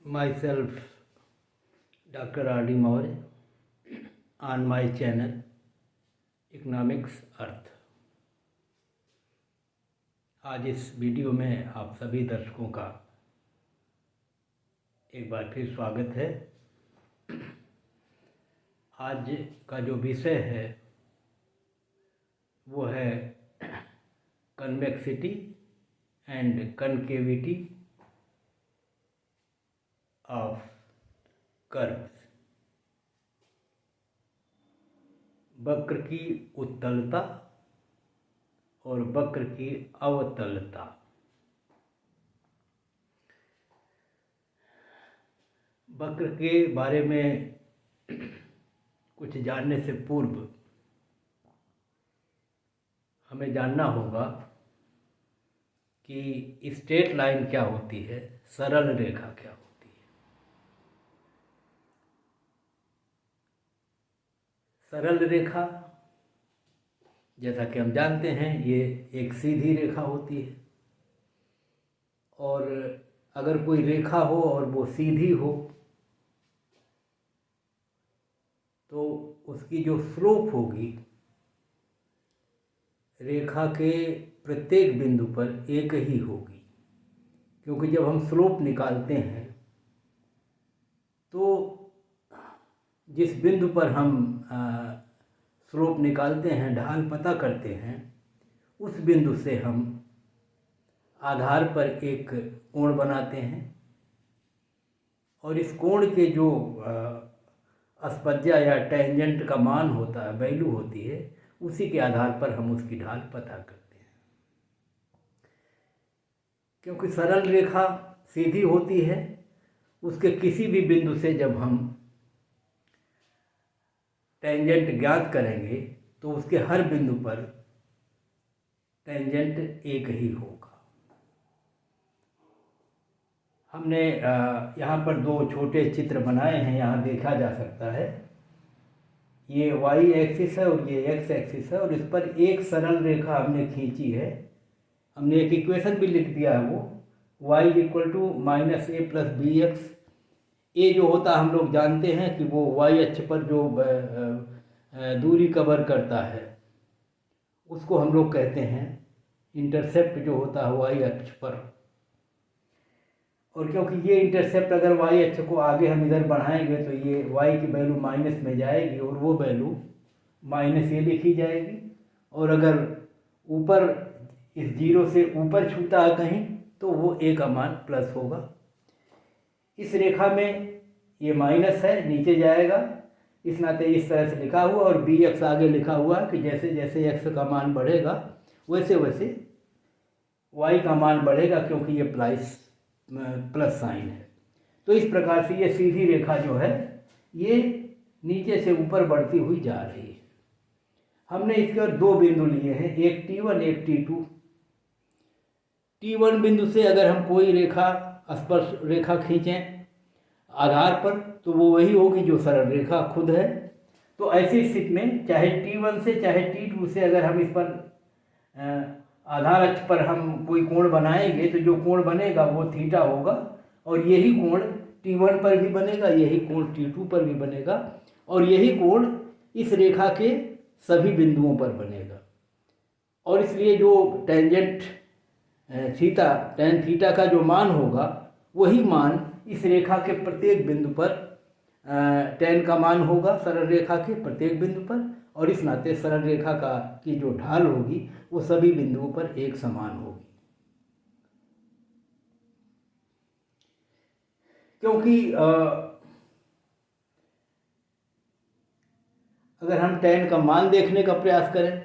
myself Dr. R.D. Maurya on my channel economics अर्थ। आज इस वीडियो में आप सभी दर्शकों का एक बार फिर स्वागत है। आज का जो विषय है वो है convexity and concavity of curves. वक्र की उत्तलता और वक्र की अवतलता। वक्र के बारे में कुछ जानने से पूर्व हमें जानना होगा कि स्ट्रेट लाइन क्या होती है, सरल रेखा क्या होती है। सरल रेखा जैसा कि हम जानते हैं ये एक सीधी रेखा होती है, और अगर कोई रेखा हो और वो सीधी हो तो उसकी जो स्लोप होगी रेखा के प्रत्येक बिंदु पर एक ही होगी, क्योंकि जब हम स्लोप निकालते हैं तो जिस बिंदु पर हम स्लोप निकालते हैं, ढाल पता करते हैं, उस बिंदु से हम आधार पर एक कोण बनाते हैं, और इस कोण के जो अस्पज्या या टेंजेंट का मान होता है, वैल्यू होती है, उसी के आधार पर हम उसकी ढाल पता करते हैं। क्योंकि सरल रेखा सीधी होती है, उसके किसी भी बिंदु से जब हम टेंजेंट ज्ञात करेंगे तो उसके हर बिंदु पर टेंजेंट एक ही होगा। हमने यहाँ पर दो छोटे चित्र बनाए हैं, यहाँ देखा जा सकता है। ये y एक्सिस है और ये x एक्सिस है, और इस पर एक सरल रेखा हमने खींची है। हमने एक इक्वेशन भी लिख दिया है, वो y = -a+bx। ये जो होता हम लोग जानते हैं कि वो y अक्ष पर जो दूरी कवर करता है उसको हम लोग कहते हैं इंटरसेप्ट, जो होता है y अक्ष पर। और क्योंकि ये इंटरसेप्ट अगर y अक्ष को आगे हम इधर बढ़ाएंगे तो ये y की वैल्यू माइनस में जाएगी, और वो वैल्यू -a लिखी जाएगी। और अगर ऊपर इस जीरो से ऊपर छूता है कहीं तो वो a का मान प्लस होगा। इस रेखा में ये माइनस है, नीचे जाएगा, इस नाते इस तरह से लिखा हुआ, और bx आगे लिखा हुआ है कि जैसे जैसे x का मान बढ़ेगा वैसे वैसे y का मान बढ़ेगा, क्योंकि ये प्लस साइन है। तो इस प्रकार से ये सीधी रेखा जो है ये नीचे से ऊपर बढ़ती हुई जा रही है। हमने इसके और दो बिंदु लिए हैं, एक T1 एक T2। T1 बिंदु से अगर हम कोई रेखा स्पर्श रेखा खींचें आधार पर तो वो वही होगी जो सरल रेखा खुद है। तो ऐसी स्थिति में चाहे T1 से चाहे T2 से अगर हम इस पर आधार अक्ष पर हम कोई कोण बनाएंगे तो जो कोण बनेगा वो थीटा होगा, और यही कोण T1 पर भी बनेगा, यही कोण T2 पर भी बनेगा, और यही कोण इस रेखा के सभी बिंदुओं पर बनेगा। और इसलिए जो टेंजेंट टेन थीटा का जो मान होगा वही मान इस रेखा के प्रत्येक बिंदु पर टेन का मान होगा, सरल रेखा के प्रत्येक बिंदु पर। और इस नाते सरल रेखा की जो ढाल होगी वो सभी बिंदुओं पर एक समान होगी। क्योंकि अगर हम टेन का मान देखने का प्रयास करें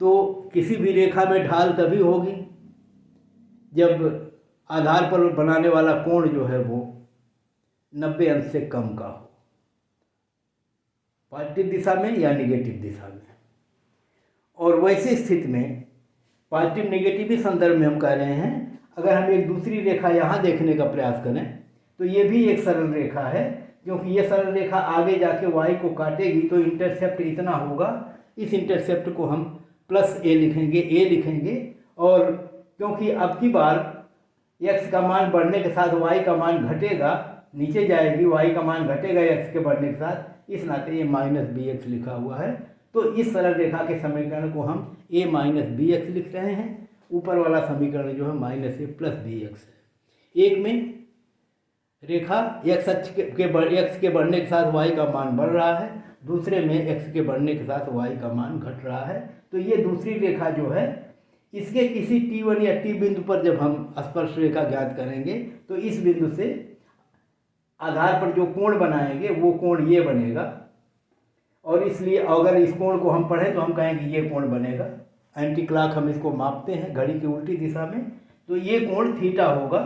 तो किसी भी रेखा में ढाल तभी होगी जब आधार पर बनाने वाला कोण जो है वो 90 अंश से कम का हो, पॉजिटिव दिशा में या निगेटिव दिशा में। और वैसी स्थिति में पॉजिटिव निगेटिव ही संदर्भ में हम कह रहे हैं। अगर हम एक दूसरी रेखा यहाँ देखने का प्रयास करें तो ये भी एक सरल रेखा है, क्योंकि ये सरल रेखा आगे जाके y को काटेगी तो इंटरसेप्ट इतना होगा। इस इंटरसेप्ट को हम +a लिखेंगे, और क्योंकि अब की बार x का मान बढ़ने के साथ y का मान घटेगा, नीचे जाएगी, y का मान घटेगा x के बढ़ने के साथ, इस नाते ये माइनस बी एक्स लिखा हुआ है। तो इस सरल रेखा के समीकरण को हम a माइनस बी एक्स लिख रहे हैं। ऊपर वाला समीकरण जो है माइनस ए प्लस बी एक्स है। एक में रेखा x अक्ष के बढ़ने के साथ y का मान बढ़ रहा है, दूसरे में x के बढ़ने के साथ y का मान घट रहा है। तो ये दूसरी रेखा जो है, इसके किसी t1 या t बिंदु पर जब हम स्पर्श रेखा ज्ञात करेंगे तो इस बिंदु से आधार पर जो कोण बनाएंगे वो कोण ये बनेगा, और इसलिए अगर इस कोण को हम पढ़ें तो हम कहेंगे ये कोण बनेगा। एंटी क्लॉक हम इसको मापते हैं घड़ी की उल्टी दिशा में, तो ये कोण थीटा होगा।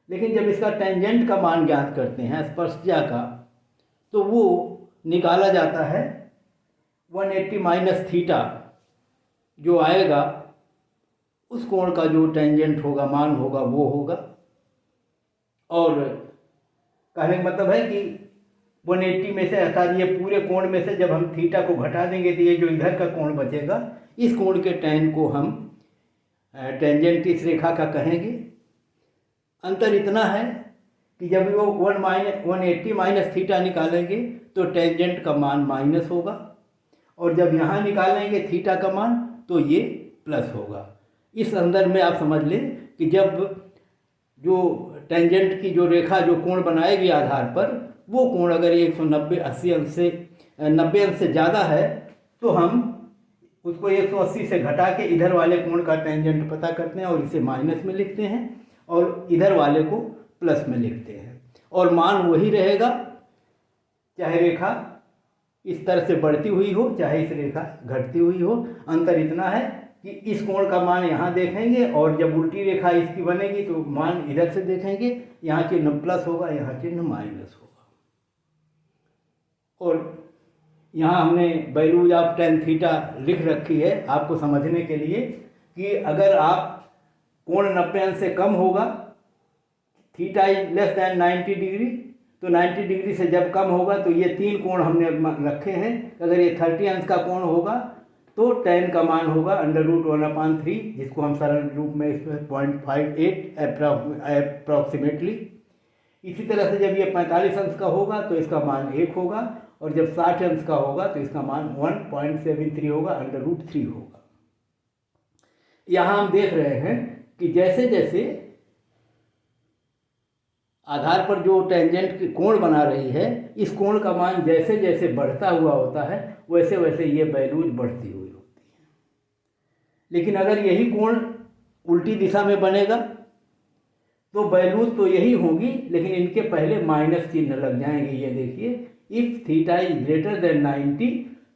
लेकिन जब इसका टेंजेंट का मान ज्ञात करते हैं स्पर्शज्या का, तो वो निकाला जाता है 180 माइनस थीटा जो आएगा, उस कोण का जो टेंजेंट होगा, मान होगा, वो होगा। और कहने का मतलब है कि 180 में से, अर्थात ये पूरे कोण में से जब हम थीटा को घटा देंगे तो ये जो इधर का कोण बचेगा, इस कोण के टैन को हम टेंजेंट इस रेखा का कहेंगे। अंतर इतना है कि जब वो 180 माइनस थीटा निकालेंगे तो टेंजेंट का मान माइनस होगा, और जब यहाँ निकालेंगे थीटा का मान तो ये प्लस होगा। इस संदर्भ में आप समझ लें कि जब जो टेंजेंट की जो रेखा जो कोण बनाएगी आधार पर, वो कोण अगर 190 80 अंश से 90 अंश से ज़्यादा है तो हम उसको 180 से घटा के इधर वाले कोण का टेंजेंट पता करते हैं और इसे माइनस में लिखते हैं, और इधर वाले को प्लस में लिखते हैं, और मान वही रहेगा चाहे रेखा इस तरह से बढ़ती हुई हो चाहे इस रेखा घटती हुई हो। अंतर इतना है कि इस कोण का मान यहाँ देखेंगे, और जब उल्टी रेखा इसकी बनेगी तो मान इधर से देखेंगे, यहाँ चिन्ह प्लस होगा, यहाँ चिन्ह माइनस होगा। और यहाँ हमने वैल्यूज ऑफ टेन थीटा लिख रखी है आपको समझने के लिए कि अगर आप कोण 90 अंश से कम होगा, theta is less than 90 degree, तो 90 डिग्री से जब कम होगा तो ये तीन कोण हमने रखे हैं। अगर ये 30 अंश का कोण होगा तो tan का मान होगा √1/3, जिसको हम सरल रूप में इसमें 0.58 अप्रॉक्सीमेटली। इसी तरह से जब ये 45 अंश का होगा तो इसका मान 1 होगा, और जब 60 अंश का होगा तो इसका मान 1.73 होगा, √3 होगा। यहाँ हम देख रहे हैं कि जैसे जैसे आधार पर जो टेंजेंट की कोण बना रही है, इस कोण का मान जैसे जैसे बढ़ता हुआ होता है वैसे वैसे ये वैल्यूज बढ़ती हुई होती है। लेकिन अगर यही कोण उल्टी दिशा में बनेगा तो वैल्यूज तो यही होंगी, लेकिन इनके पहले माइनस चिन्ह लग जाएंगे। ये देखिए, if theta is greater than 90,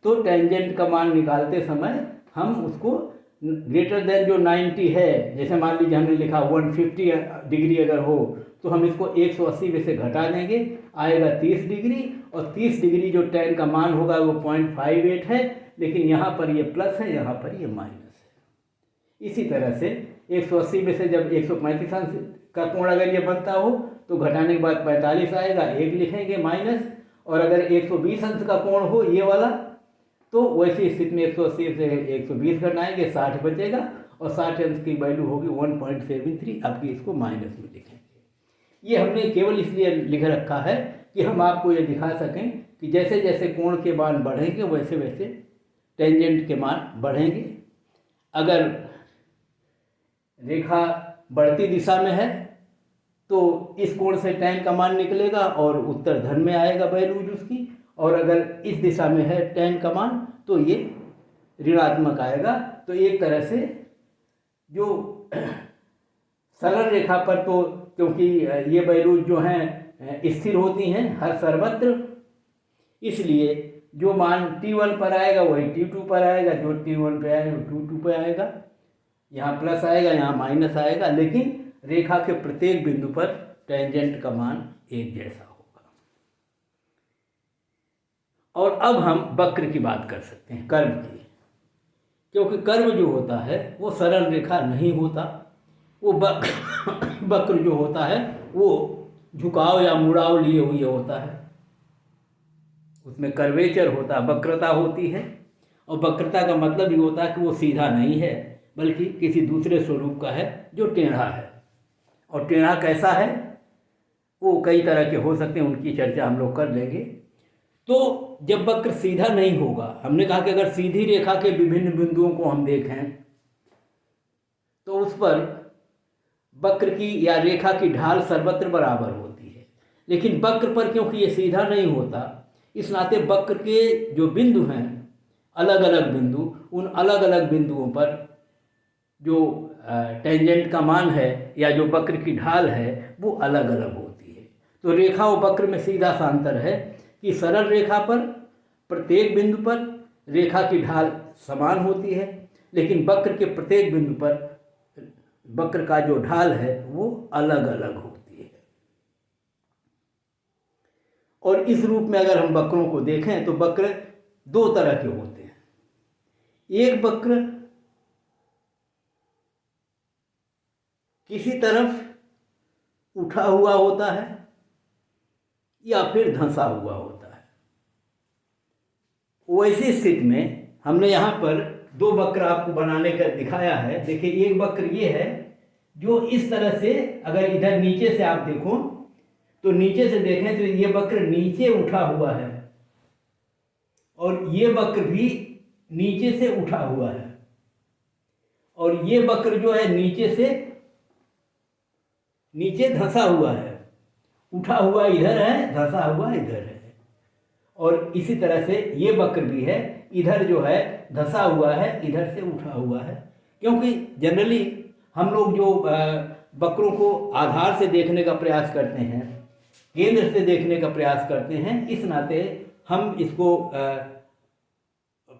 तो टेंजेंट का मान निकालते समय हम उसको ग्रेटर देन जो 90 है, जैसे मान लीजिए हमने लिखा 150 डिग्री अगर हो तो हम इसको 180 में से घटा देंगे, आएगा 30 डिग्री, और 30 डिग्री जो tan का मान होगा वो 0.58 है, लेकिन यहाँ पर ये प्लस है, यहाँ पर ये माइनस है। इसी तरह से 180 में से जब 135 अंश का कोण अगर ये बनता हो तो घटाने के बाद 45 आएगा, 1 लिखेंगे माइनस, और अगर 120 अंश का कोण हो ये वाला तो वैसी स्थिति में 180 से 120 घटाएंगे, 60 बचेगा, और 60 अंश की वैल्यू होगी 1.73। आपकी इसको माइनस में लिखेंगे। ये हमने केवल इसलिए लिख रखा है कि हम आपको ये दिखा सकें कि जैसे जैसे कोण के मान बढ़ेंगे वैसे वैसे टेंजेंट के मान बढ़ेंगे। अगर रेखा बढ़ती दिशा में है तो इस कोण से tan का मान निकलेगा और उत्तर धन में आएगा वैल्यूज उसकी, और अगर इस दिशा में है tan का मान तो ये ऋणात्मक आएगा। तो एक तरह से जो सरल रेखा पर तो क्योंकि ये वैल्यूज जो हैं स्थिर होती हैं हर सर्वत्र, इसलिए जो मान T1 पर आएगा वही T2 पर आएगा, जो T1 पे आएगा वो T2 पे आएगा। यहाँ प्लस आएगा, यहाँ माइनस आएगा, लेकिन रेखा के प्रत्येक बिंदु पर टेंजेंट का मान एक जैसा होगा। और अब हम वक्र की बात कर सकते हैं, कर्व की, क्योंकि कर्व जो होता है वो सरल रेखा नहीं होता, वो वक्र जो होता है वो झुकाव या मुड़ाव लिए हुए होता है, उसमें कर्वेचर होता है, वक्रता होती है। और वक्रता का मतलब ये होता है कि वो सीधा नहीं है बल्कि किसी दूसरे स्वरूप का है जो टेढ़ा है। और टेढ़ा कैसा है? वो कई तरह के हो सकते हैं, उनकी चर्चा हम लोग कर लेंगे। तो जब वक्र सीधा नहीं होगा, हमने कहा कि अगर सीधी रेखा के विभिन्न बिंदुओं को हम देखें तो उस पर वक्र की या रेखा की ढाल सर्वत्र बराबर होती है, लेकिन वक्र पर क्योंकि ये सीधा नहीं होता, इस नाते वक्र के जो बिंदु हैं, अलग अलग बिंदु, उन अलग अलग बिंदुओं पर जो टेंजेंट का मान है या जो वक्र की ढाल है वो अलग अलग होती है। तो रेखा और वक्र में सीधा सा अंतर है कि सरल रेखा पर प्रत्येक बिंदु पर रेखा की ढाल समान होती है, लेकिन वक्र के प्रत्येक बिंदु पर वक्र का जो ढाल है वो अलग अलग होती है। और इस रूप में अगर हम वक्रों को देखें तो वक्र दो तरह के होते हैं। एक वक्र किसी तरफ उठा हुआ होता है या फिर धंसा हुआ होता है। वैसी स्थिति में हमने यहाँ पर दो वक्र आपको बनाने का दिखाया है। देखिए, एक वक्र ये है जो इस तरह से, अगर इधर नीचे से आप देखो तो नीचे से देखें तो ये वक्र नीचे उठा हुआ है और ये वक्र भी नीचे से उठा हुआ है, और ये वक्र जो है नीचे से नीचे धंसा हुआ है। उठा हुआ इधर है, धंसा हुआ इधर है। और इसी तरह से ये वक्र भी है, इधर जो है धंसा हुआ है, इधर से उठा हुआ है। क्योंकि जनरली हम लोग जो वक्रों को आधार से देखने का प्रयास करते हैं, केंद्र से देखने का प्रयास करते हैं, इस नाते हम इसको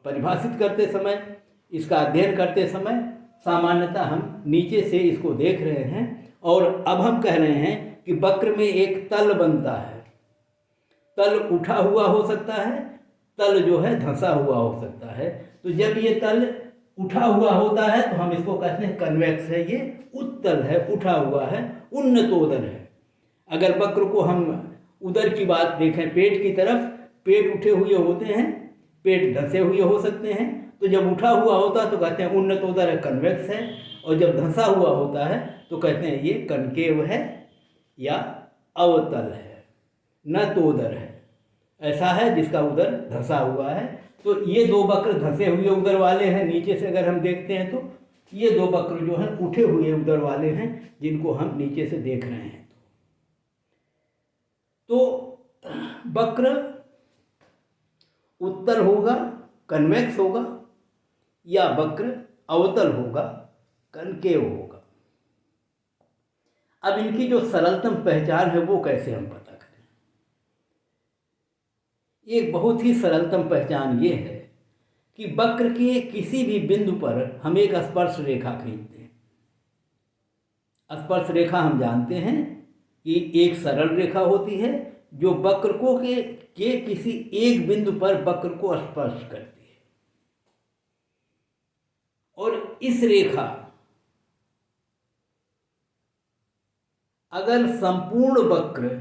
परिभाषित करते समय, इसका अध्ययन करते समय सामान्यतः हम नीचे से इसको देख रहे हैं। और अब हम कह रहे हैं कि वक्र में एक तल बनता है। तल उठा हुआ हो सकता है, तल जो है धंसा हुआ हो सकता है। तो जब ये तल उठा हुआ होता है तो हम इसको कहते हैं कन्वेक्स है, ये उत्तल है, उठा हुआ है, उन्नतोदर है। अगर वक्र को हम उदर की बात देखें, पेट की तरफ, पेट उठे हुए होते हैं, पेट धंसे हुए हो सकते हैं। तो जब उठा हुआ होता है तो कहते हैं उन्नतोदर है, कन्वेक्स है, और जब धंसा हुआ होता है तो कहते हैं ये कनकेव है या अवतल है, न तोदर है। ऐसा है जिसका उदर धंसा हुआ है। तो ये दो वक्र धंसे हुए उदर वाले हैं। नीचे से अगर हम देखते हैं तो ये दो वक्र जो हैं उठे हुए उदर वाले हैं, जिनको हम नीचे से देख रहे हैं। तो वक्र उत्तल होगा, कन्वेक्स होगा, या वक्र अवतल होगा, कनकेव होगा। अब इनकी जो सरलतम पहचान है वो कैसे हम पता करें? एक बहुत ही सरलतम पहचान ये है कि वक्र के किसी भी बिंदु पर हम एक स्पर्श रेखा खींचते हैं। स्पर्श रेखा हम जानते हैं कि एक सरल रेखा होती है जो वक्र को के किसी एक बिंदु पर वक्र को स्पर्श करती है। और इस रेखा, अगर संपूर्ण वक्र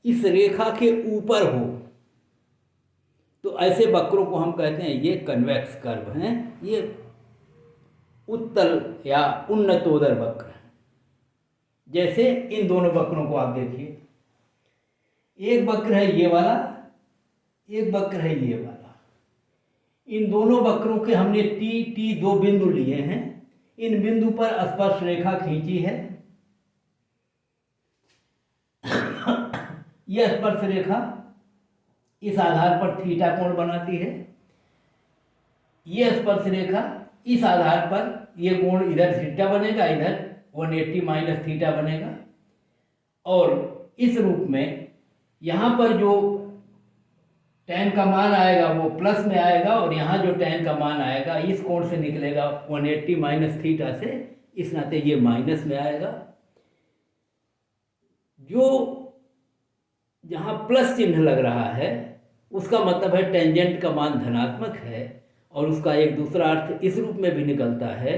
इस रेखा के ऊपर हो तो ऐसे वक्रों को हम कहते हैं ये कन्वेक्स कर्व हैं, ये उत्तल या उन्नतोदर वक्र हैं। जैसे इन दोनों वक्रों को आप देखिए, एक वक्र है ये वाला, एक वक्र है ये वाला। इन दोनों वक्रों के हमने टी दो बिंदु लिए हैं। इन बिंदु पर स्पर्श रेखा खींची है। यह स्पर्श रेखा इस आधार पर थीटा कोण बनाती है। यह स्पर्श रेखा इस आधार पर ये कोण इधर थीटा बनेगा, इधर 180 माइनस थीटा बनेगा। और इस रूप में यहाँ पर जो tan का मान आएगा वो प्लस में आएगा, और यहाँ जो tan का मान आएगा इस कोण से निकलेगा 180 माइनस थीटा से, इस नाते ये माइनस में आएगा। जो जहाँ प्लस चिन्ह लग रहा है उसका मतलब है टेंजेंट का मान धनात्मक है। और उसका एक दूसरा अर्थ इस रूप में भी निकलता है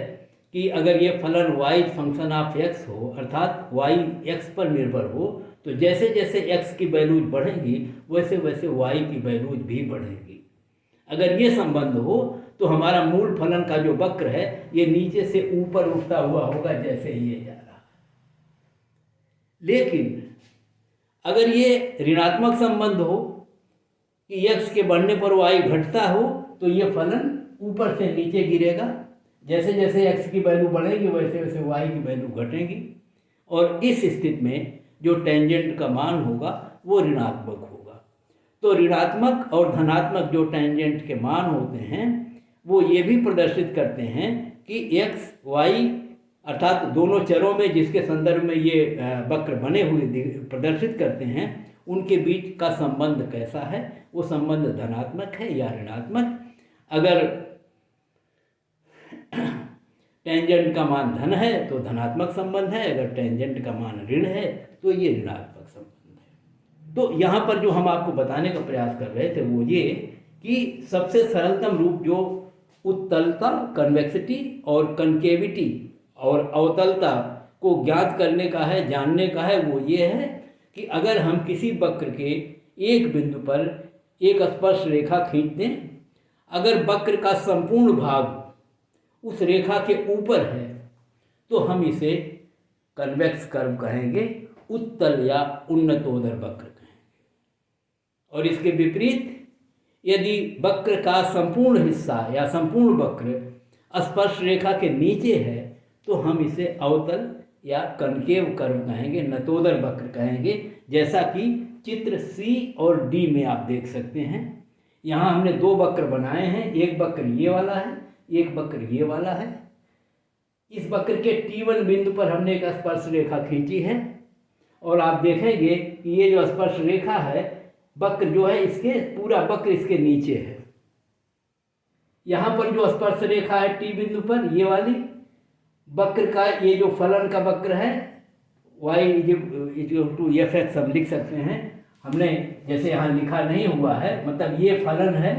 कि अगर ये फलन y फंक्शन ऑफ x हो, अर्थात y x पर निर्भर हो, तो जैसे जैसे x की वैल्यूज बढ़ेंगी वैसे वैसे y की वैल्यूज भी बढ़ेंगी। अगर ये संबंध हो तो हमारा मूल फलन का जो वक्र है ये नीचे से ऊपर उठता हुआ होगा, जैसे ये जा रहा है। लेकिन अगर ये ऋणात्मक संबंध हो कि x के बढ़ने पर y घटता हो तो ये फलन ऊपर से नीचे गिरेगा, जैसे जैसे x की वैल्यू बढ़ेगी वैसे वैसे y की वैल्यू घटेगी, और इस स्थिति में जो टेंजेंट का मान होगा वो ऋणात्मक होगा। तो ऋणात्मक और धनात्मक जो टेंजेंट के मान होते हैं वो ये भी प्रदर्शित करते हैं कि x y अर्थात दोनों चरों में जिसके संदर्भ में ये वक्र बने हुए प्रदर्शित करते हैं उनके बीच का संबंध कैसा है, वो संबंध धनात्मक है या ऋणात्मक। अगर टेंजेंट का मान धन है तो धनात्मक संबंध है, अगर टेंजेंट का मान ऋण है तो ये ऋणात्मक संबंध है। तो यहाँ पर जो हम आपको बताने का प्रयास कर रहे थे वो ये कि सबसे सरलतम रूप जो उत्तलता, कन्वेक्सिटी और कनकेविटी और अवतलता को ज्ञात करने का है, जानने का है, वो ये है कि अगर हम किसी वक्र के एक बिंदु पर एक स्पर्श रेखा खींच दें, अगर वक्र का संपूर्ण भाग उस रेखा के ऊपर है तो हम इसे कन्वेक्स कर्व कहेंगे, उत्तल या उन्नतोदर वक्र कहेंगे। और इसके विपरीत यदि वक्र का संपूर्ण हिस्सा या संपूर्ण वक्र स्पर्श रेखा के नीचे है तो हम इसे अवतल या कनकेव कर्व कहेंगे, नतोदर वक्र कहेंगे, जैसा कि चित्र C और D में आप देख सकते हैं। यहाँ हमने दो वक्र बनाए हैं, एक वक्र ये वाला है, एक वक्र ये वाला है। इस वक्र के T1 बिंदु पर हमने एक स्पर्श रेखा खींची है और आप देखेंगे कि ये जो स्पर्श रेखा है वक्र जो है इसके पूरा वक्र इसके नीचे है। यहाँ पर जो स्पर्श रेखा है T बिंदु पर ये वाली वक्र का ये जो फलन का वक्र है y = f(x) हम लिख सकते हैं। हमने जैसे यहाँ लिखा नहीं हुआ है, मतलब ये फलन है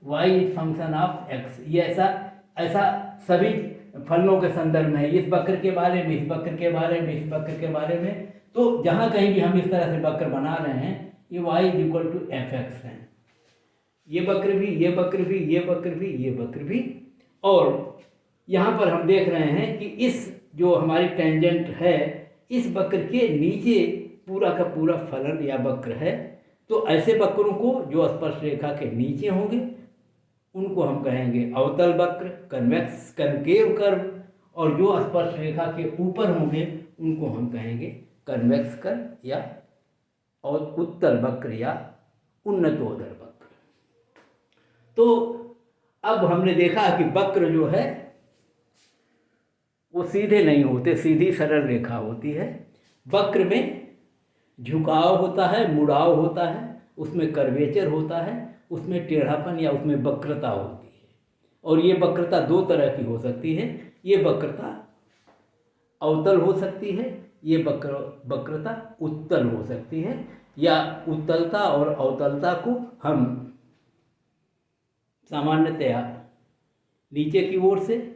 y �function(x), ये ऐसा सभी फलनों के संदर्भ में है, इस वक्र के बारे में, इस वक्र के बारे में, इस वक्र के बारे में। तो जहाँ कहीं भी हम इस तरह से वक्र बना रहे हैं ये y = f(x) है। ये वक्र भी, ये वक्र भी, ये वक्र भी, ये वक्र भी। और यहाँ पर हम देख रहे हैं कि इस जो हमारी टेंजेंट है इस वक्र के नीचे पूरा का पूरा फलन या वक्र है। तो ऐसे वक्रों को जो स्पर्श रेखा के नीचे होंगे उनको हम कहेंगे अवतल वक्र, कन्वेक्स कनकेव कर्व, और जो स्पर्श रेखा के ऊपर होंगे उनको हम कहेंगे कन्वेक्स कर्व या और उत्तल वक्र या उन्नतोदर वक्र। तो अब हमने देखा कि वक्र जो है वो सीधे नहीं होते, सीधी सरल रेखा होती है। वक्र में झुकाव होता है, मुड़ाव होता है, उसमें कर्वेचर होता है, उसमें टेढ़ापन या उसमें वक्रता होती है। और ये वक्रता दो तरह की हो सकती है, ये वक्रता अवतल हो सकती है, ये वक्रता उत्तल हो सकती है, या उत्तलता और अवतलता को हम सामान्यतया नीचे की ओर से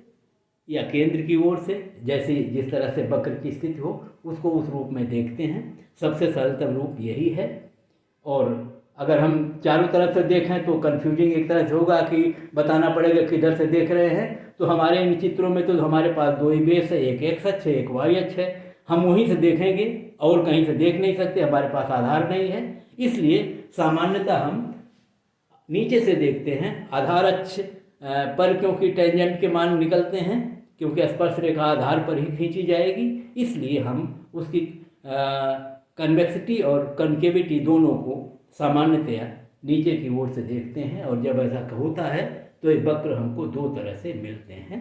या केंद्र की ओर से, जैसे जिस तरह से वक्र की स्थिति हो उसको उस रूप में देखते हैं। सबसे सरलतम रूप यही है। और अगर हम चारों तरफ से देखें तो कन्फ्यूजिंग एक तरह से होगा कि बताना पड़ेगा किधर से देख रहे हैं। तो हमारे इन चित्रों में तो हमारे पास दो ही बेस है, एक एक्स अक्ष है, एक वाई अक्ष है, हम वहीं से देखेंगे और कहीं से देख नहीं सकते, हमारे पास आधार नहीं है। इसलिए सामान्यतः हम नीचे से देखते हैं। आधार अक्ष पर क्योंकि टेंजेंट के मान निकलते हैं, क्योंकि स्पर्श रेखा आधार पर ही खींची जाएगी, इसलिए हम उसकी कन्वेक्सिटी और कनकेविटी दोनों को सामान्यतया नीचे की ओर से देखते हैं। और जब ऐसा होता है तो ये वक्र हमको दो तरह से मिलते हैं।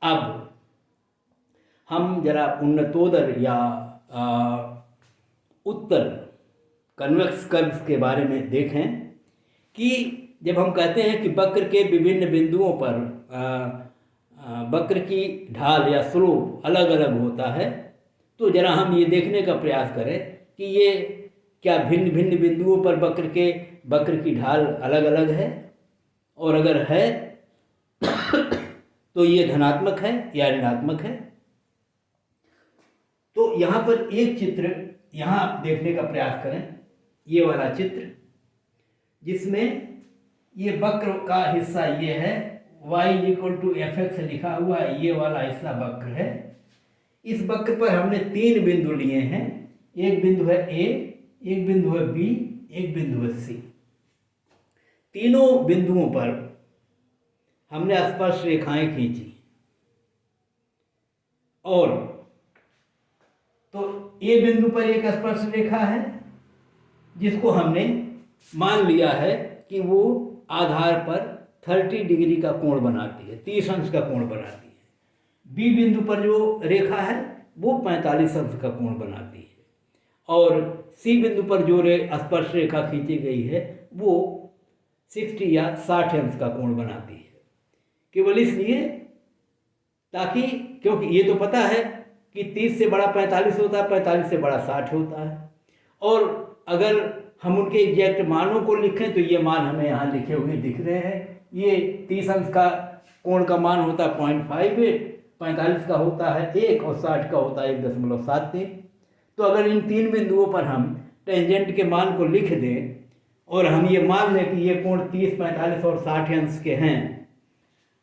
अब हम जरा उन्नतोदर या उत्तल कन्वेक्स कर्व्स के बारे में देखें कि जब हम कहते हैं कि वक्र के विभिन्न बिंदुओं पर वक्र की ढाल या स्लोप अलग अलग होता है, तो जरा हम ये देखने का प्रयास करें कि ये क्या भिन्न भिन्न बिंदुओं पर वक्र की ढाल अलग अलग है, और अगर है तो ये धनात्मक है या ऋणात्मक है। तो यहाँ पर एक चित्र यहाँ देखने का प्रयास करें, ये वाला चित्र जिसमें ये वक्र का हिस्सा ये है, y = f(x) लिखा हुआ है, ये वाला हिस्सा वक्र है। इस वक्र पर हमने 3 बिंदु लिए हैं। एक बिंदु है ए, एक बिंदु है बी, एक बिंदु है सी। तीनों बिंदुओं पर हमने स्पर्श रेखाएं खींची और तो ए बिंदु पर एक स्पर्श रेखा है जिसको हमने मान लिया है कि वो आधार पर 30 डिग्री का कोण बनाती है, 30 अंश का कोण बनाती है। बी बिंदु पर जो रेखा है वो 45 अंश का कोण बनाती है और सी बिंदु पर जो स्पर्श रेखा खींची गई है वो 60 या 60 अंश का कोण बनाती है। केवल इसलिए ताकि, क्योंकि ये तो पता है कि 30 से बड़ा 45 होता है, 45 से बड़ा 60 होता है। और अगर हम उनके एग्जैक्ट मानों को लिखें तो ये मान हमें यहाँ लिखे हुए दिख रहे हैं। ये 30 अंश का कोण का मान होता है 0.58, 45 का होता है 1 और 60 का होता है 1.73। तो अगर इन 3 बिंदुओं पर हम टेंजेंट के मान को लिख दें और हम ये मान लें कि ये कोण 30, 45 और 60 अंश के हैं।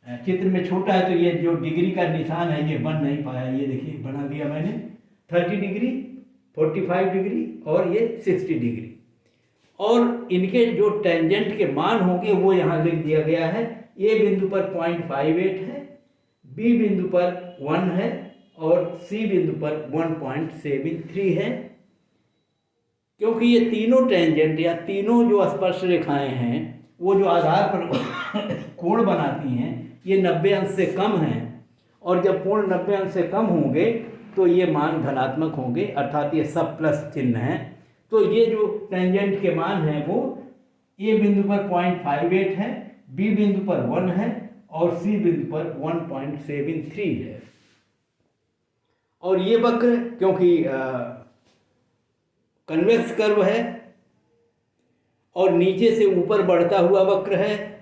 चित्र में छोटा है तो ये जो डिग्री का निशान है ये बन नहीं पाया, ये देखिए बना दिया मैंने 30 डिग्री, 45 डिग्री और ये 60 डिग्री। और इनके जो टेंजेंट के मान होंगे वो यहाँ लिख दिया गया है। ए बिंदु पर 0.58 है, बी बिंदु पर 1 है और सी बिंदु पर 1.73 है। क्योंकि ये तीनों टेंजेंट या तीनों जो स्पर्श रेखाएं हैं वो जो आधार पर कोण बनाती हैं ये 90 अंश से कम हैं और जब कोण 90 अंश से कम होंगे तो ये मान धनात्मक होंगे, अर्थात ये सब प्लस चिन्ह हैं। तो ये जो टेंजेंट के मान हैं वो ए बिंदु पर 0.58 है, बी बिंदु पर 1 है और सी बिंदु पर 1.73 है। और ये वक्र क्योंकि कन्वेक्स कर्व है और नीचे से ऊपर बढ़ता हुआ वक्र है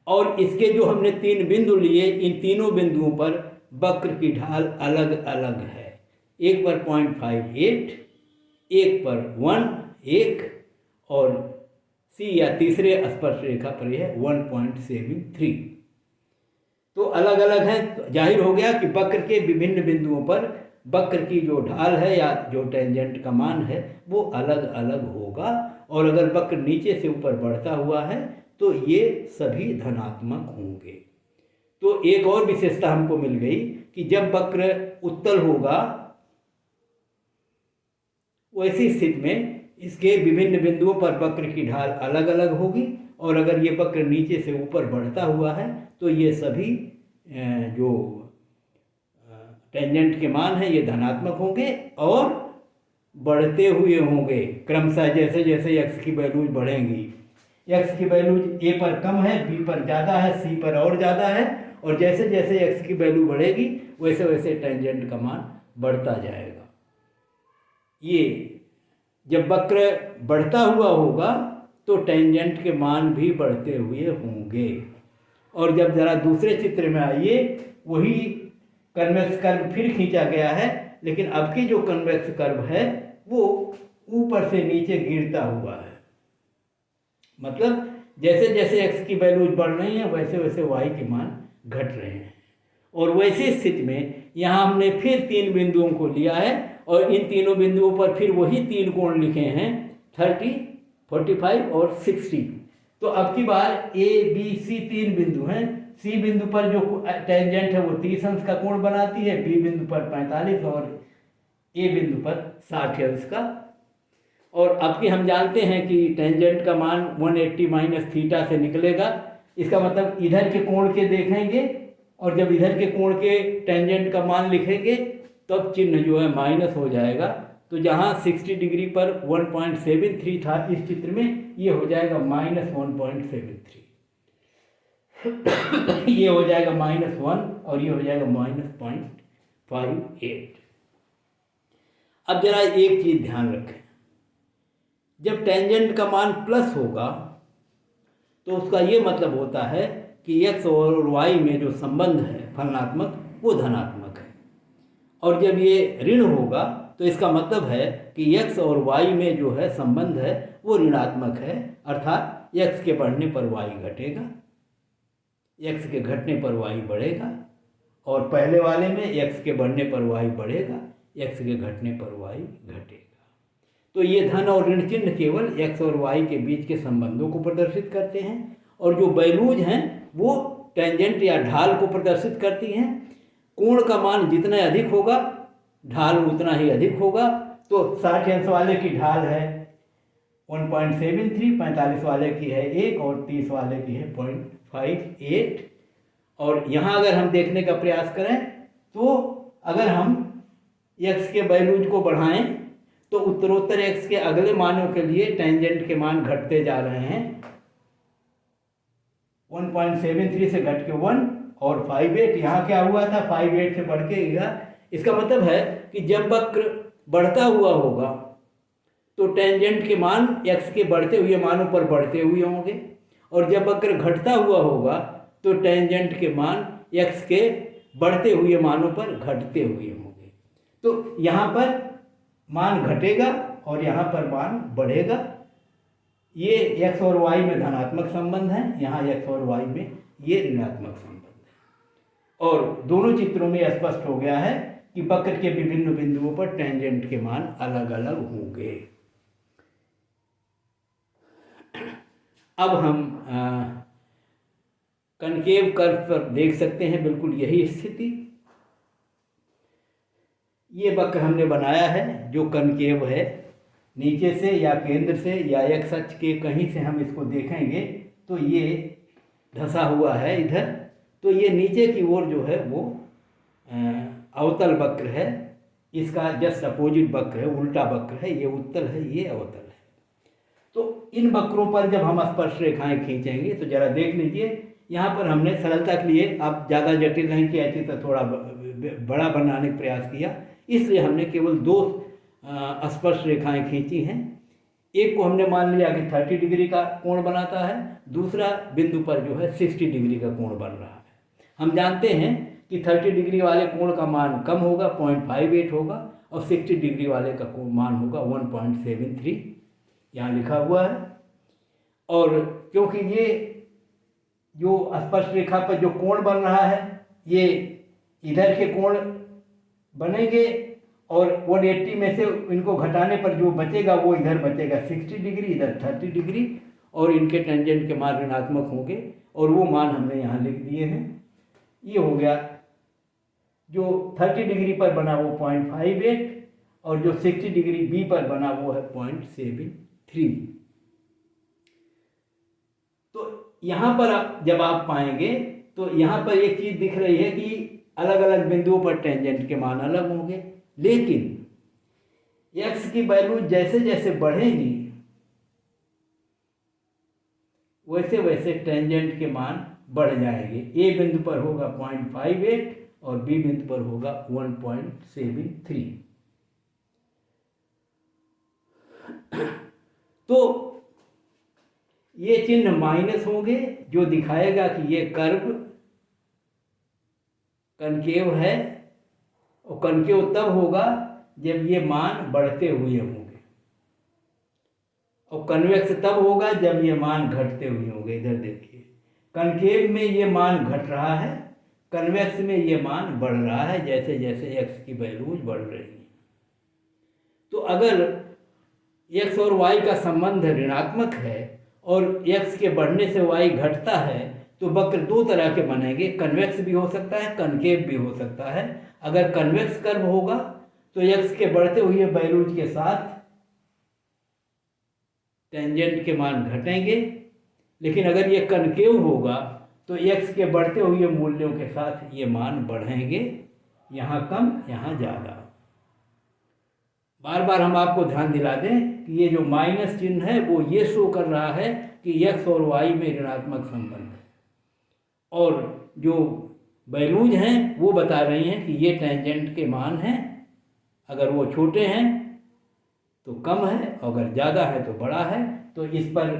और इसके जो हमने 3 बिंदु लिए, इन तीनों बिंदुओं पर वक्र की ढाल अलग अलग है। एक पर 0.58, एक पर 1 और सी या तीसरे स्पर्श रेखा पर यह 1.73। तो अलग अलग हैं। जाहिर हो गया कि वक्र के विभिन्न बिंदुओं पर वक्र की जो ढाल है या जो टेंजेंट का मान है वो अलग अलग होगा। और अगर वक्र नीचे से ऊपर बढ़ता हुआ है तो ये सभी धनात्मक होंगे। तो एक और विशेषता हमको मिल गई कि जब वक्र उत्तल होगा वैसी स्थिति में इसके विभिन्न बिंदुओं पर वक्र की ढाल अलग अलग होगी और अगर ये वक्र नीचे से ऊपर बढ़ता हुआ है तो ये सभी जो टेंजेंट के मान हैं ये धनात्मक होंगे और बढ़ते हुए होंगे क्रमशः। जैसे जैसे एक्स की वैल्यूज बढ़ेंगी, एक्स की वैल्यूज ए पर कम है, बी पर ज़्यादा है, सी पर और ज़्यादा है और जैसे जैसे एक्स की वैल्यू बढ़ेगी वैसे वैसे टेंजेंट का मान बढ़ता जाएगा। ये जब वक्र बढ़ता हुआ होगा तो टेंजेंट के मान भी बढ़ते हुए होंगे। और जब ज़रा दूसरे चित्र में आइए, वही कन्वेक्स कर्व फिर खींचा गया है, लेकिन अब की जो कन्वेक्स कर्व है वो ऊपर से नीचे गिरता हुआ है। मतलब जैसे जैसे एक्स की वैल्यूज बढ़ रही हैं वैसे वैसे वाई के मान घट रहे हैं। और वैसी स्थिति में यहाँ हमने फिर 3 बिंदुओं को लिया है और इन तीनों बिंदुओं पर फिर वही 3 कोण लिखे हैं 30, 45 और 60। तो अब की बार ए बी सी 3 बिंदु हैं। सी बिंदु पर जो टेंजेंट है वो 30 अंश का कोण बनाती है, बी बिंदु पर 45 और ए बिंदु पर 60 अंश का। और अब की हम जानते हैं कि टेंजेंट का मान 180 माइनस थीटा से निकलेगा। इसका मतलब इधर के कोण के देखेंगे और जब इधर के कोण के टेंजेंट का मान लिखेंगे तब चिन्ह जो है माइनस हो जाएगा। तो जहाँ 60 डिग्री पर 1.73 था इस चित्र में, ये हो जाएगा माइनस 1.73 ये हो जाएगा -1 और ये हो जाएगा -0.58। अब जरा एक चीज़ ध्यान रखें, जब टेंजेंट का मान प्लस होगा तो उसका ये मतलब होता है कि x और y में जो संबंध है फलनात्मक वो धनात्मक है। और जब ये ऋण होगा तो इसका मतलब है कि x और y में जो है संबंध है वो ऋणात्मक है, अर्थात x के बढ़ने पर y घटेगा, x के घटने पर y बढ़ेगा और पहले वाले में x के बढ़ने पर y बढ़ेगा, x के घटने पर y घटेगा। तो ये धन और ऋण चिन्ह केवल x और y के बीच के संबंधों को प्रदर्शित करते हैं, और जो बैलूज हैं वो टेंजेंट या ढाल को प्रदर्शित करती हैं। कोण का मान जितना अधिक होगा ढाल उतना ही अधिक होगा। तो 60 अंश वाले की ढाल है 1.73, 45 वाले की है 1 और 30 वाले की है 0.58। और यहाँ अगर हम देखने का प्रयास करें तो अगर हम x के बैलूज को बढ़ाएं तो उत्तरोत्तर x के अगले मानों के लिए टेंजेंट के मान घटते जा रहे हैं। 1.73 से घट के 1 और 58, यहाँ क्या हुआ था 58 से बढ़ के गया। इसका मतलब है कि जब वक्र बढ़ता हुआ होगा तो टेंजेंट के मान x के बढ़ते हुए मानों पर बढ़ते हुए होंगे, और जब वक्र घटता हुआ होगा तो टेंजेंट के मान x के बढ़ते हुए मानों पर घटते हुए होंगे। तो यहाँ पर मान घटेगा और यहाँ पर मान बढ़ेगा। ये x और y में धनात्मक संबंध है, यहाँ x और y में ये ऋणात्मक संबंध है। और दोनों चित्रों में स्पष्ट हो गया है कि वक्र के विभिन्न बिंदुओं पर टेंजेंट के मान अलग अलग होंगे। अब हम कनकेव कर्व पर देख सकते हैं बिल्कुल यही स्थिति। ये वक्र हमने बनाया है जो कनकेव है, नीचे से या केंद्र से या x अक्ष के कहीं से हम इसको देखेंगे तो ये धंसा हुआ है इधर। तो ये नीचे की ओर जो है वो अवतल वक्र है, इसका जस्ट अपोजिट वक्र है, उल्टा वक्र है। ये उत्तल है, ये अवतल है। तो इन वक्रों पर जब हम स्पर्श रेखाएं खींचेंगे तो जरा देख लीजिए, यहाँ पर हमने सरलता के लिए, अब ज़्यादा जटिल नहीं किया थी तो थोड़ा बड़ा बनाने का प्रयास किया, इसलिए हमने केवल 2 स्पर्श रेखाएं खींची हैं। एक को हमने मान लिया कि 30 डिग्री का कोण बनाता है, दूसरा बिंदु पर जो है 60 डिग्री का कोण बन रहा है। हम जानते हैं कि 30 डिग्री वाले कोण का मान कम होगा, 0.58 होगा, और 60 डिग्री वाले का मान होगा 1.73, यहाँ लिखा हुआ है। और क्योंकि ये जो स्पर्श रेखा पर जो कोण बन रहा है ये इधर के कोण बनेंगे, और 180 में से इनको घटाने पर जो बचेगा वो इधर बचेगा 60 डिग्री, इधर 30 डिग्री, और इनके टेंजेंट के मान ऋणात्मक होंगे, और वो मान हमने यहाँ लिख दिए हैं। ये हो गया, जो 30 डिग्री पर बना वो 0.58, और जो 60 डिग्री बी पर बना वो है 0.73। तो यहाँ पर जब आप पाएंगे तो यहाँ पर एक चीज़ दिख रही है कि अलग अलग बिंदुओं पर टेंजेंट के मान अलग होंगे, लेकिन x की वैल्यू जैसे जैसे बढ़ेगी वैसे वैसे टेंजेंट के मान बढ़ जाएंगे। ए बिंदु पर होगा 0.58 और बी बिंदु पर होगा 1.73। तो ये चिन्ह माइनस होंगे जो दिखाएगा कि ये कर्व कनकेव है, और कनकेव तब होगा जब ये मान बढ़ते हुए होंगे, और कन्वेक्स तब होगा जब ये मान घटते हुए होंगे। इधर देखिए, कनकेव में ये मान घट रहा है, कन्वेक्स में ये मान बढ़ रहा है जैसे जैसे x की वैल्यूज बढ़ रही है। तो अगर x और y का संबंध ऋणात्मक है और x के बढ़ने से y घटता है तो वक्र 2 तरह के बनेंगे, कन्वेक्स भी हो सकता है, कनकेव भी हो सकता है। अगर कन्वेक्स कर्व होगा तो x के बढ़ते हुए वैल्यूज के साथ टेंजेंट के मान घटेंगे, लेकिन अगर ये कनकेव होगा तो x के बढ़ते हुए मूल्यों के साथ ये मान बढ़ेंगे, यहाँ कम यहाँ ज़्यादा। बार बार हम आपको ध्यान दिला दें कि ये जो माइनस चिन्ह है वो ये शो कर रहा है कि x और y में ऋणात्मक संबंध है, और जो वैल्यूज हैं वो बता रही हैं कि ये टेंजेंट के मान हैं। अगर वो छोटे हैं तो कम है, अगर ज़्यादा है तो बड़ा है। तो इस पर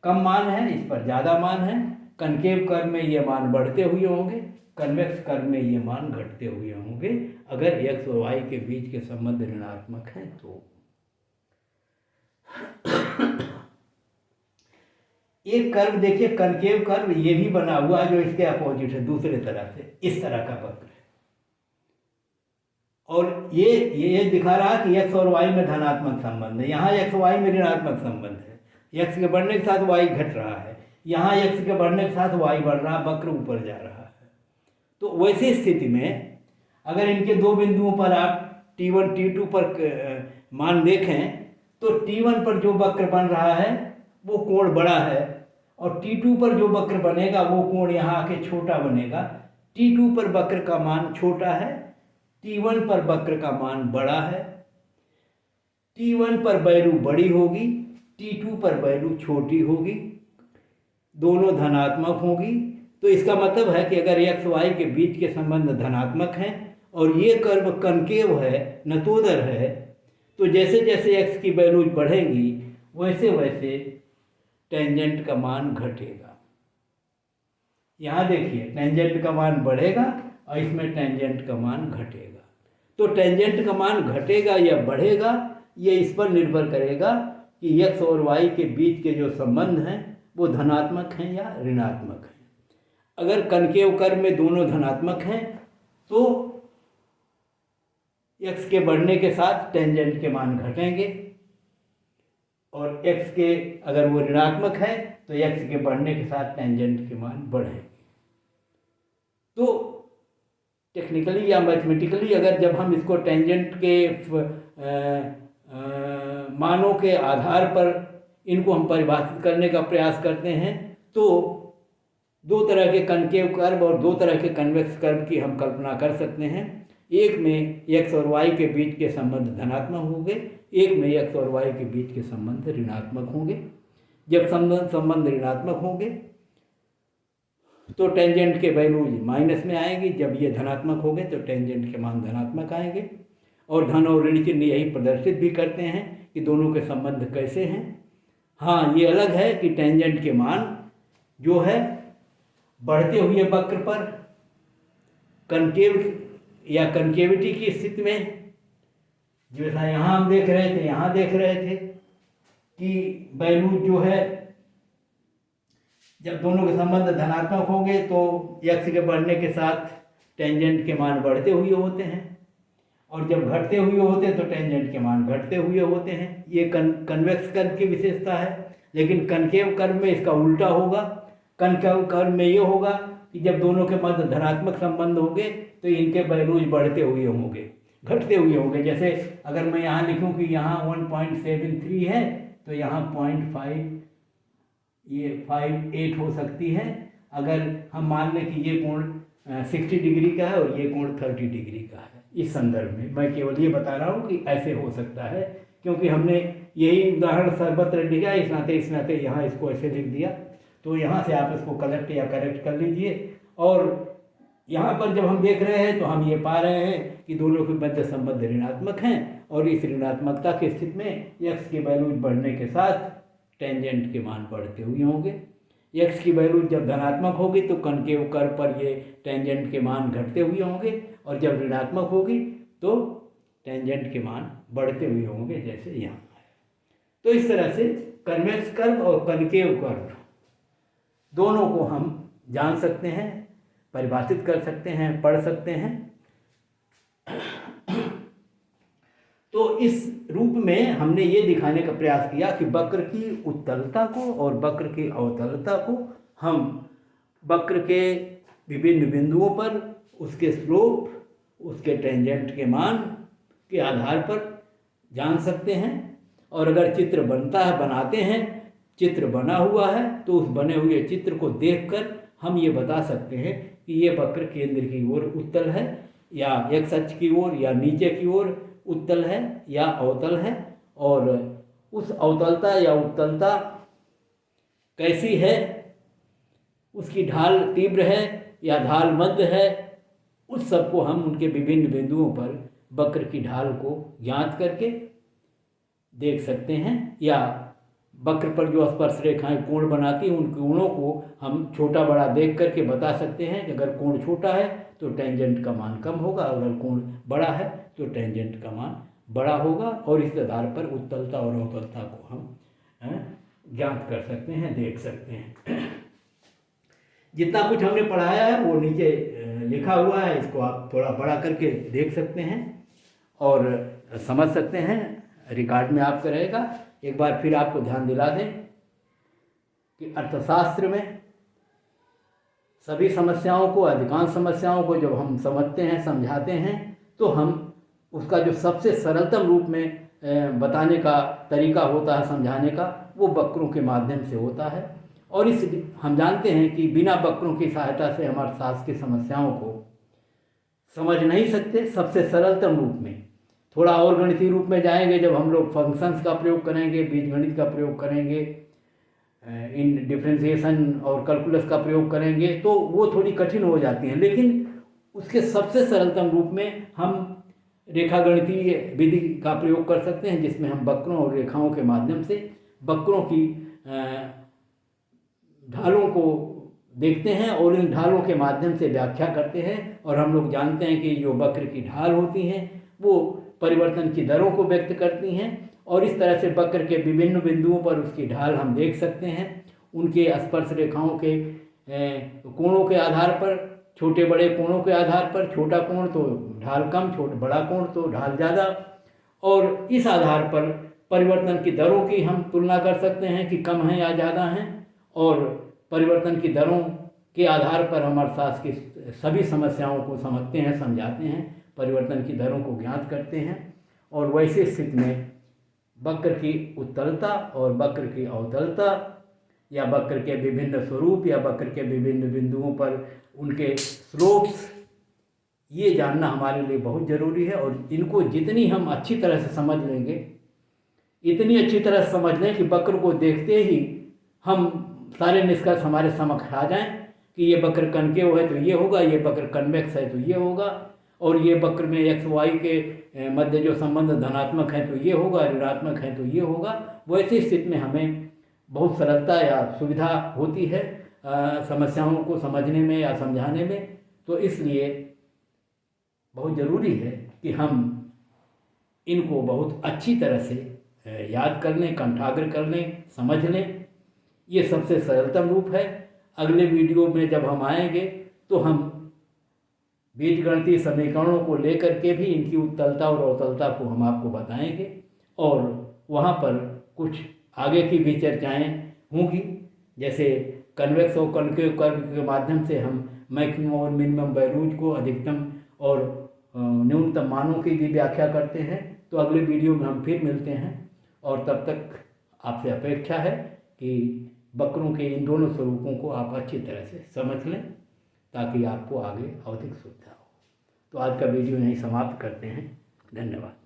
कम मान है, इस पर ज़्यादा मान है। कनकेव कर्व में ये मान बढ़ते हुए होंगे, कन्वेक्स कर्व में ये मान घटते हुए होंगे अगर x और y के बीच के संबंध ऋणात्मक हैं तो। एक कर्व देखिए, कनकेव कर्व ये भी बना हुआ है जो इसके अपोजिट है, दूसरे तरह से इस तरह का वक्र है। और ये दिखा रहा कि एक्स और वाई में धनात्मक संबंध है, यहाँ एक्स वाई में ऋणात्मक संबंध है, एक्स के बढ़ने के साथ वाई घट रहा है, यहाँ एक्स के बढ़ने के साथ वाई बढ़ रहा है, वक्र ऊपर जा रहा है। तो वैसी स्थिति में अगर इनके दो बिंदुओं पर आप T1 T2 पर मान देखें तो T1 पर जो वक्र बन रहा है वो कोण बड़ा है, और T2 पर जो वक्र बनेगा वो कोण यहाँ आके छोटा बनेगा। T2 पर वक्र का मान छोटा है, T1 पर वक्र का मान बड़ा है। T1 पर वैल्यू बड़ी होगी, T2 पर वैल्यू छोटी होगी, दोनों धनात्मक होगी। तो इसका मतलब है कि अगर एक्स वाई के बीच के संबंध धनात्मक हैं और ये कर्व कनकेव है, नतोदर है, तो जैसे जैसे एक्स की वैल्यू बढ़ेंगी वैसे वैसे टेंजेंट का मान घटेगा। यहाँ देखिए टेंजेंट का मान बढ़ेगा और इसमें टेंजेंट का मान घटेगा। तो टेंजेंट का मान घटेगा या बढ़ेगा ये इस पर निर्भर करेगा कि एक्स और वाई के बीच के जो संबंध हैं वो धनात्मक हैं या ऋणात्मक हैं। अगर कनकेव कर्व में दोनों धनात्मक हैं तो एक्स के बढ़ने के साथ टेंजेंट के मान घटेंगे, और एक्स के अगर वो ऋणात्मक है तो एक्स के बढ़ने के साथ टेंजेंट के मान बढ़ेंगे। तो टेक्निकली या मैथमेटिकली अगर जब हम इसको टेंजेंट के मानों के आधार पर इनको हम परिभाषित करने का प्रयास करते हैं तो दो तरह के कनकेव कर्व और दो तरह के कन्वेक्स कर्व की हम कल्पना कर सकते हैं। एक में एक्स और वाई के बीच के संबंध धनात्मक होंगे, एक में एक्स और वाई के बीच के संबंध ऋणात्मक होंगे। जब संबंध ऋणात्मक होंगे तो टेंजेंट के वैल्यू माइनस में आएंगी, जब ये धनात्मक होंगे तो टेंजेंट के मान धनात्मक आएंगे। और धन और ऋण चिन्ह यही प्रदर्शित भी करते हैं कि दोनों के संबंध कैसे हैं। हाँ, ये अलग है कि टेंजेंट के मान जो है बढ़ते हुए वक्र पर कनकेव या कनकेविटी की स्थिति में, जैसा यहाँ हम देख रहे थे, यहाँ देख रहे थे कि वैल्यू जो है जब दोनों के संबंध धनात्मक होंगे तो एक्स के बढ़ने के साथ टेंजेंट के मान बढ़ते हुए होते हैं, और जब घटते हुए होते हैं तो टेंजेंट के मान घटते हुए होते हैं। ये कन्वेक्स कर्व की विशेषता है। लेकिन कनकेव कर्व में इसका उल्टा होगा। कनकेव कर्व में ये होगा कि जब दोनों के मध्य धनात्मक संबंध होंगे तो इनके वैल्यूज बढ़ते हुए होंगे, घटते हुए होंगे। जैसे अगर मैं यहाँ लिखूँ कि यहाँ 1.73 है तो यहाँ 0.58 हो सकती है। अगर हम मान लें कि ये कोण 60 डिग्री का है और ये कोण 30 डिग्री का है। इस संदर्भ में मैं केवल ये बता रहा हूँ कि ऐसे हो सकता है, क्योंकि हमने यही उदाहरण सर्वत्र लिखा, इस नाते यहाँ इसको ऐसे लिख दिया। तो यहाँ से आप इसको कलेक्ट या करेक्ट कर लीजिए। और यहाँ पर जब हम देख रहे हैं तो हम ये पा रहे हैं कि दोनों के मध्य संबंध ऋणात्मक हैं, और इस ऋणात्मकता की स्थिति में एक्स की वैल्यू बढ़ने के साथ टेंजेंट के मान बढ़ते हुए होंगे। एक्स की वैल्यू जब धनात्मक होगी तो कनकेव कर्व पर ये टेंजेंट के मान घटते हुए होंगे, और जब ऋणात्मक होगी तो टेंजेंट के मान बढ़ते हुए होंगे, जैसे यहाँ है। तो इस तरह से कन्वेक्स कर्व और कनकेव कर्व दोनों को हम जान सकते हैं, परिभाषित कर सकते हैं, पढ़ सकते हैं। तो इस रूप में हमने ये दिखाने का प्रयास किया कि वक्र की उत्तलता को और वक्र की अवतलता को हम वक्र के विभिन्न बिंदुओं पर उसके स्लोप, उसके टेंजेंट के मान के आधार पर जान सकते हैं। और अगर चित्र बनता है, बनाते हैं, चित्र बना हुआ है तो उस बने हुए चित्र को देखकर हम ये बता सकते हैं कि ये वक्र केंद्र की ओर उत्तल है, या एक्स अक्ष की ओर या नीचे की ओर उत्तल है या अवतल है। और उस अवतलता या उत्तलता कैसी है, उसकी ढाल तीव्र है या ढाल मध्य है, उस सब को हम उनके विभिन्न बिंदुओं पर वक्र की ढाल को ज्ञात करके देख सकते हैं। या वक्र पर जो स्पर्श रेखाएं कोण बनाती हैं उन कोणों को हम छोटा बड़ा देख करके बता सकते हैं कि अगर कोण छोटा है तो टेंजेंट का मान कम होगा, अगर कोण बड़ा है तो टेंजेंट का मान बड़ा होगा। और इस आधार पर उत्तलता और अवतलता को हम ज्ञात कर सकते हैं, देख सकते हैं। जितना कुछ हमने पढ़ाया है वो नीचे लिखा हुआ है, इसको आप थोड़ा बड़ा करके देख सकते हैं। और समझ सकते हैं। रिकॉर्ड में आपका रहेगा। एक बार फिर आपको ध्यान दिला दें कि अर्थशास्त्र में सभी समस्याओं को, अधिकांश समस्याओं को जब हम समझते हैं, समझाते हैं, तो हम उसका जो सबसे सरलतम रूप में बताने का तरीका होता है, समझाने का, वो वक्रों के माध्यम से होता है। और इस हम जानते हैं कि बिना वक्रों की सहायता से हम अर्थशास्त्र की समस्याओं को समझ नहीं सकते। सबसे सरलतम रूप में, थोड़ा और गणितीय रूप में जाएंगे जब हम लोग फंक्शंस का प्रयोग करेंगे, बीजगणित का प्रयोग करेंगे, इन डिफ्रेंसिएशन और कैलकुलस का प्रयोग करेंगे, तो वो थोड़ी कठिन हो जाती हैं। लेकिन उसके सबसे सरलतम रूप में हम रेखागणितीय विधि का प्रयोग कर सकते हैं, जिसमें हम वक्रों और रेखाओं के माध्यम से वक्रों की ढालों को देखते हैं और इन ढालों के माध्यम से व्याख्या करते हैं। और हम लोग जानते हैं कि जो वक्र की ढाल होती हैं वो परिवर्तन की दरों को व्यक्त करती हैं, और इस तरह से वक्र के विभिन्न बिंदुओं पर उसकी ढाल हम देख सकते हैं। उनके स्पर्श रेखाओं के कोणों के आधार पर, छोटे बड़े कोणों के आधार पर, छोटा कोण तो ढाल कम, बड़ा कोण तो ढाल ज़्यादा, और इस आधार पर परिवर्तन की दरों की हम तुलना कर सकते हैं कि कम है या ज़्यादा हैं। और परिवर्तन की दरों के आधार पर हम अर्थशास्त्र की सभी समस्याओं को समझते हैं, समझाते हैं, परिवर्तन की दरों को ज्ञात करते हैं। और वैसे स्थिति में वक्र की उत्तलता और वक्र की अवतलता, या वक्र के विभिन्न स्वरूप, या वक्र के विभिन्न बिंदुओं पर उनके स्लोप्स, ये जानना हमारे लिए बहुत ज़रूरी है। और इनको जितनी हम अच्छी तरह से समझ लेंगे, इतनी अच्छी तरह से समझ लें कि वक्र को देखते ही हम सारे निष्कर्ष हमारे समक्ष आ जाएं कि ये वक्र कनकेव है तो ये होगा, ये वक्र कन्वेक्स है तो ये होगा, और ये वक्र में एक्स वाई के मध्य जो संबंध धनात्मक है तो ये होगा, ऋणात्मक है तो ये होगा। वैसी स्थिति में हमें बहुत सरलता या सुविधा होती है समस्याओं को समझने में या समझाने में। तो इसलिए बहुत ज़रूरी है कि हम इनको बहुत अच्छी तरह से याद कर लें, कंठाग्र कर लें, समझ लें। ये सबसे सरलतम रूप है। अगले वीडियो में जब हम आएंगे तो हम बीजगणितीय समीकरणों को लेकर के भी इनकी उत्तलता और अवतलता को हम आपको बताएंगे, और वहाँ पर कुछ आगे की भी चर्चाएँ होंगी, जैसे कन्वेक्स और कॉन्केव कर्व के माध्यम से हम मैक्सिमम और मिनिमम वैल्यूज को, अधिकतम और न्यूनतम मानों की भी व्याख्या करते हैं। तो अगले वीडियो में हम फिर मिलते हैं, और तब तक आपसे अपेक्षा है कि वक्रों के इन दोनों स्वरूपों को आप अच्छी तरह से समझ लें, ताकि आपको आगे अधिक सुविधा हो। तो आज का वीडियो यहीं समाप्त करते हैं। धन्यवाद।